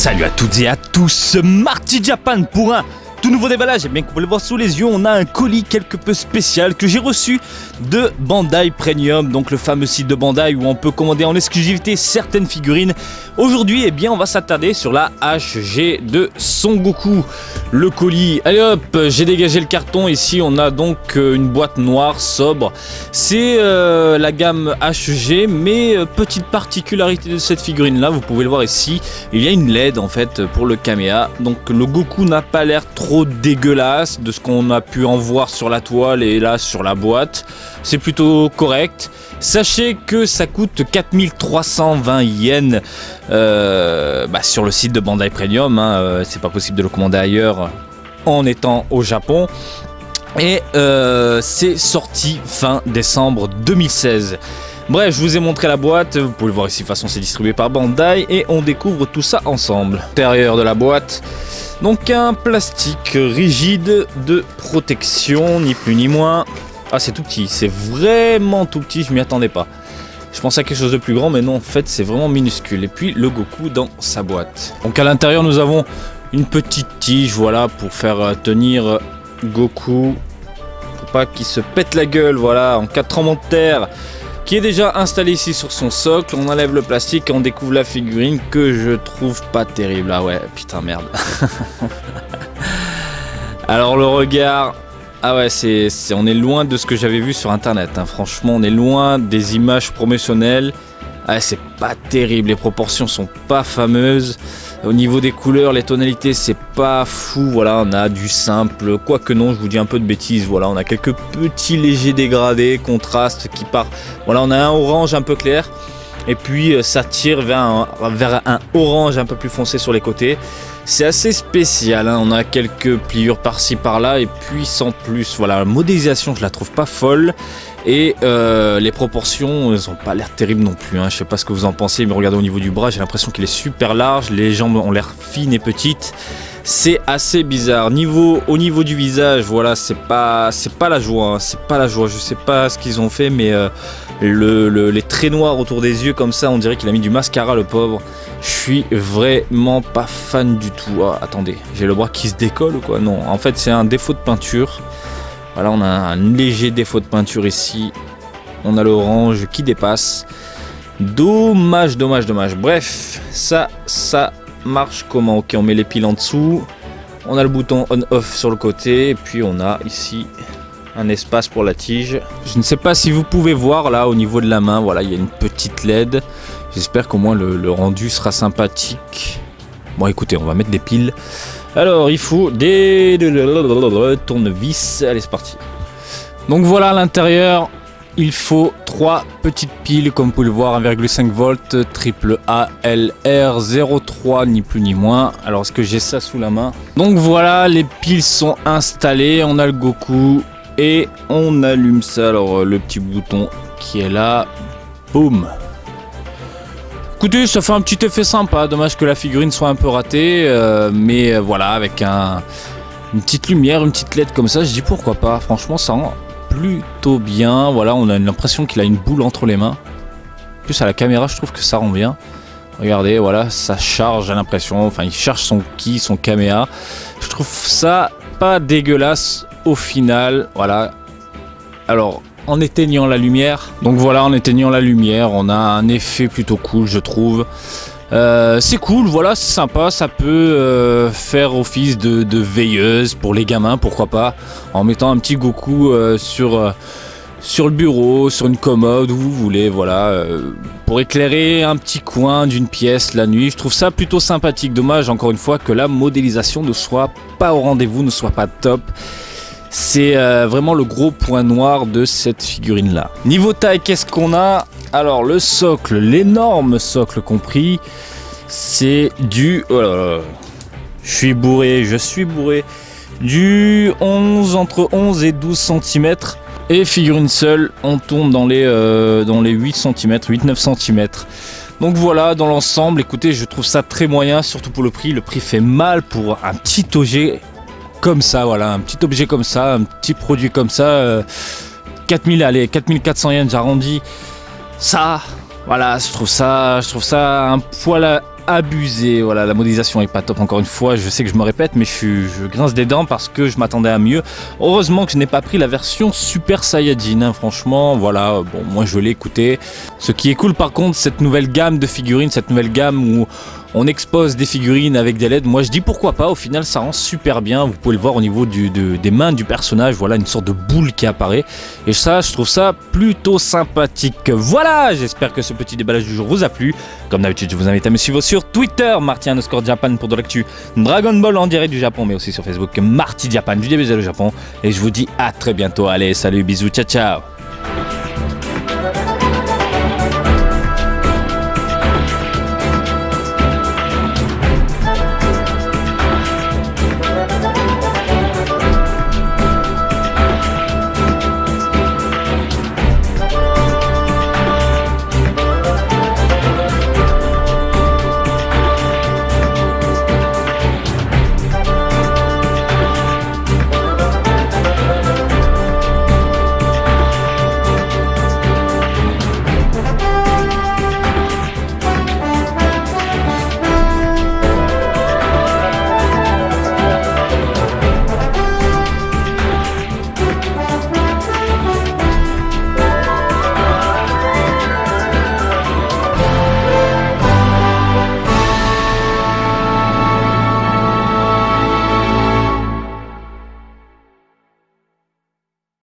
Salut à toutes et à tous, Marty Japan pour un tout nouveau déballage. Et bien que vous pouvez le voir sous les yeux, on a un colis quelque peu spécial que j'ai reçu de Bandai Premium, donc le fameux site de Bandai où on peut commander en exclusivité certaines figurines. Aujourd'hui, eh bien, on va s'attarder sur la HG de Son Goku, le colis. Allez hop, j'ai dégagé le carton. Ici, on a donc une boîte noire sobre. C'est la gamme HG, mais petite particularité de cette figurine-là, vous pouvez le voir ici, il y a une LED en fait pour le caméa. Donc le Goku n'a pas l'air trop dégueulasse de ce qu'on a pu en voir sur la toile et là sur la boîte. C'est plutôt correct. Sachez que ça coûte 4320 yens sur le site de Bandai Premium. C'est pas possible de le commander ailleurs en étant au Japon. Et c'est sorti fin décembre 2016. Bref, je vous ai montré la boîte, vous pouvez le voir ici, de toute façon c'est distribué par Bandai et on découvre tout ça ensemble. L'intérieur de la boîte, donc un plastique rigide de protection, ni plus ni moins. Ah, c'est tout petit, c'est vraiment tout petit, je m'y attendais pas. Je pensais à quelque chose de plus grand, mais non, en fait c'est vraiment minuscule. Et puis le Goku dans sa boîte. Donc à l'intérieur nous avons une petite tige, voilà, pour faire tenir Goku, pour pas qu'il se pète la gueule, voilà, en cas de tremblement de terre, qui est déjà installé ici sur son socle. On enlève le plastique et on découvre la figurine que je trouve pas terrible. Ah ouais, putain, merde. Alors le regard, ah ouais, on est loin de ce que j'avais vu sur internet, hein. Franchement, on est loin des images promotionnelles. Ah, c'est pas terrible, les proportions sont pas fameuses. Au niveau des couleurs, les tonalités, c'est pas fou. Voilà, on a du simple, quoique non, je vous dis un peu de bêtises. Voilà, on a quelques petits légers dégradés, contrastes qui partent. Voilà, on a un orange un peu clair. Et puis ça tire vers un orange un peu plus foncé sur les côtés. C'est assez spécial, hein. On a quelques pliures par-ci par-là et puis sans plus. Voilà, la modélisation je la trouve pas folle et les proportions elles ont pas l'air terribles non plus, hein. Je sais pas ce que vous en pensez, mais regardez au niveau du bras, j'ai l'impression qu'il est super large, les jambes ont l'air fines et petites. C'est assez bizarre. Au niveau du visage, voilà, c'est pas la joie, hein. C'est pas la joie. Je sais pas ce qu'ils ont fait, mais les traits noirs autour des yeux comme ça, on dirait qu'il a mis du mascara, le pauvre. Je suis vraiment pas fan du tout. Ah, attendez, j'ai le bras qui se décolle ou quoi? Non, en fait c'est un défaut de peinture. Voilà, on a un léger défaut de peinture ici. On a l'orange qui dépasse. Dommage, dommage, dommage. Bref, ça marche comment? Ok, on met les piles en dessous. On a le bouton on-off sur le côté. Et puis on a ici un espace pour la tige. Je ne sais pas si vous pouvez voir là au niveau de la main. Voilà, il y a une petite LED. J'espère qu'au moins le rendu sera sympathique. Bon, écoutez, on va mettre des piles. Alors, il faut des tournevis. Allez, c'est parti. Donc voilà, à l'intérieur, il faut 3 petites piles, comme vous pouvez le voir, 1,5 volts, triple ALR03, ni plus ni moins. Alors, est-ce que j'ai ça sous la main? Donc voilà, les piles sont installées. On a le Goku et on allume ça. Alors, le petit bouton qui est là. Boum. Écoutez, ça fait un petit effet sympa. Dommage que la figurine soit un peu ratée. Mais voilà, avec une petite lumière, une petite LED comme ça, je dis pourquoi pas. Franchement, ça rend plutôt bien. Voilà, on a l'impression qu'il a une boule entre les mains. En plus, à la caméra, je trouve que ça rend bien. Regardez, voilà, ça charge, j'ai l'impression. Enfin, il charge son ki, son caméa. Je trouve ça pas dégueulasse au final. Voilà. Alors, en éteignant la lumière, donc voilà, en éteignant la lumière, on a un effet plutôt cool, je trouve. C'est cool, voilà, c'est sympa, ça peut faire office de veilleuse pour les gamins, pourquoi pas, en mettant un petit Goku sur le bureau, sur une commode, où vous voulez, voilà, pour éclairer un petit coin d'une pièce la nuit. Je trouve ça plutôt sympathique. Dommage, encore une fois, que la modélisation ne soit pas au rendez-vous, ne soit pas top. C'est vraiment le gros point noir de cette figurine là. Niveau taille, qu'est-ce qu'on a? Alors le socle, l'énorme socle compris, c'est du... Oh là là, je suis bourré. Du 11, entre 11 et 12 cm. Et figurine seule, on tombe dans les 8 cm, 8-9 cm. Donc voilà, dans l'ensemble, écoutez, je trouve ça très moyen, surtout pour le prix. Le prix fait mal pour un petit objet comme ça, voilà, un petit objet comme ça, un petit produit comme ça, 4400 yens, j'arrondis. Ça, voilà, je trouve ça un poil abusé. Voilà, la modélisation est pas top encore une fois. Je sais que je me répète, mais je grince des dents parce que je m'attendais à mieux. Heureusement que je n'ai pas pris la version Super Saiyajin. Hein. Franchement, voilà, bon, moi je l'ai écouté. Ce qui est cool par contre, cette nouvelle gamme de figurines, cette nouvelle gamme où on expose des figurines avec des LED. Moi je dis pourquoi pas, au final ça rend super bien. Vous pouvez le voir au niveau des mains du personnage. Voilà, une sorte de boule qui apparaît. Et ça, je trouve ça plutôt sympathique. Voilà, j'espère que ce petit déballage du jour vous a plu. Comme d'habitude, je vous invite à me suivre sur Twitter, Marty_Japan pour de l'actu Dragon Ball en direct du Japon, mais aussi sur Facebook, Marty Japan du DBZ au Japon. Et je vous dis à très bientôt. Allez, salut, bisous, ciao ciao.